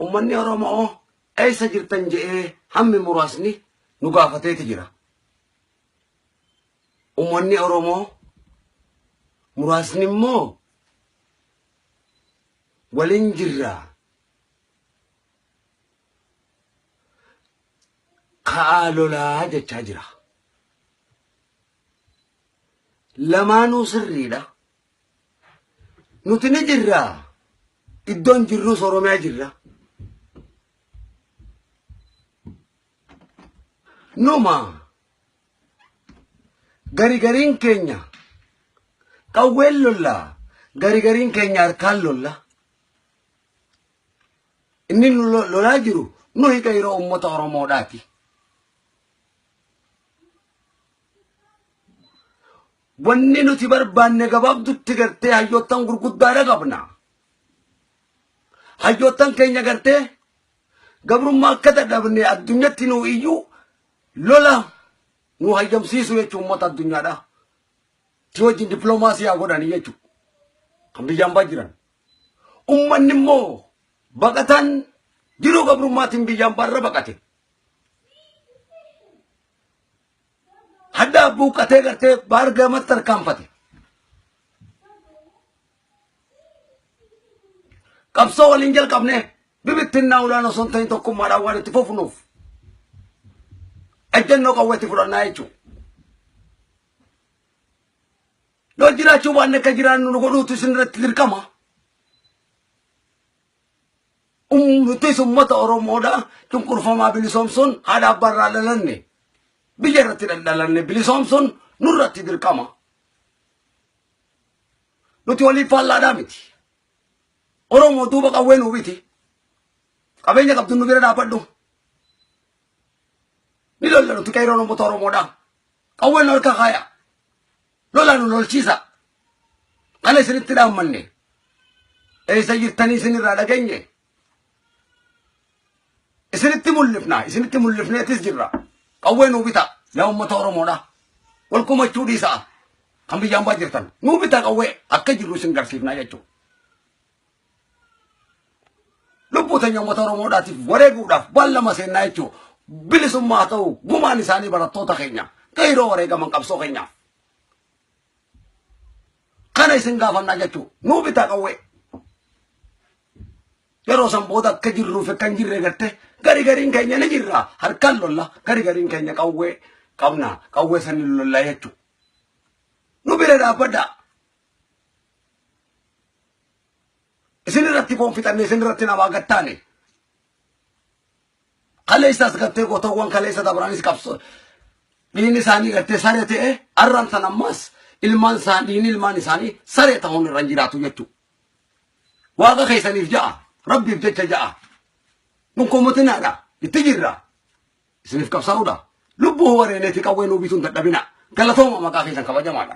ummanni Oromoo eessa jirtan jedhee hammi muraasni nu gaafateeti jira. Ummanni Oromoo muraasni immoo waliin jirra. Ka'aa lolaa jechaa jira. Lamaanuu sirriidha. Nuti ni jirra. Iddoon jirrus Oromiyaa jirra. Numa gariin keenya qawween lolla, gariin keenya harkaan lolla. Inni lolaa jiru nuyi yeroo uummata Oromoodhaati. Wanni nuti barbaanne gabaabdutti gartee hayyoottan gurguddaadha qabna. Hayyoottan keenya gartee gabrummaa akka dadhabne addunyatti nu iyyuu lola nu hayyamsiisu jechuun uummata addunyaadha. Si wajjin dippiloomaasii haa godhanii jechuudha. Kan biyyaan baa jiran. Uummanni immoo baqatan jiruu gabrummaatiin biyyaan baarra baqate. Hadda buuqatee gartee baargamatti tarkaanfate. Qabsoo waliin jalqabne bibittinnaa olaanoo osoo hin ta'in tokkummaadhaan waan itti fufnuuf. Ejjennoo qawweetti fudhannaa jechuudha. Loo jiraachuu baanne akka jiraannu nu godhuutu isinirratti dirqama. Nutis uummata Oromoodha cunqurfamaa bilisoomsuun haadha abbaarraa dhalanne. Biyya irratti dhalanne bilisoomsuun nurratti dirqama. Nuti waliif faallaadhaa miti. Oromoo duuba qawwee nuu biti. Qabeenya qabdu nu bira dhaabadhu. Ni lolla nuti qeerroon uummata Oromoodha. Qawween harka kaaya. Lola nu lolchiisa. Kana isinitti dhaammanne. Eessa jirtanii isinirraa dhageenye. Isinitti mul'ifneetis jirra. Qawwee nuu bita yaa uummata Oromoodha. Wal kumachuu dhiisaa. Kan biyyaan baa jirtan. Nuu bita qawwee akka jirru isin garsiifnaa jechuudha. Lubbuu teenya uummata Oromoodhaatiif wareeguudhaaf baallama seennaa jechuudha. Bilisummaa haa ta'u gumaan isaanii barattoota keenya. Qeerroo wareegaman qabsoo keenyaaf. Kana isin gaafannaa jechuudha. Nuu bita qawwee. Yeroo san booda akka jirruuf akka hin jirre gartee gariin keenya ni jirra. Harkaan lolla gariin keenya qawwee qabna. Qawwee sani lolla jechuudha. Nu bira dhaabbadha. Isinirratti koonfixanne isinirratti namaa gattaane. Kaleessaas gartee gootawwan kaleessa dabraanis qabsoo. Dhiigni isaanii gartee saree ta'e arrabsan ammas ilmaan isaanii saree ta'uun irra jiraatu jechuudha. Waaqa keessaniif ja'a. Rabbiif jecha ja'a. Nun koomotinaadha. Itti jirra. Isiniif qabsaa'uudha. Lubbuu wareeneeti qawwee nuu bituun dadhabina. Galatooma maqaa keessan kabajamaadha.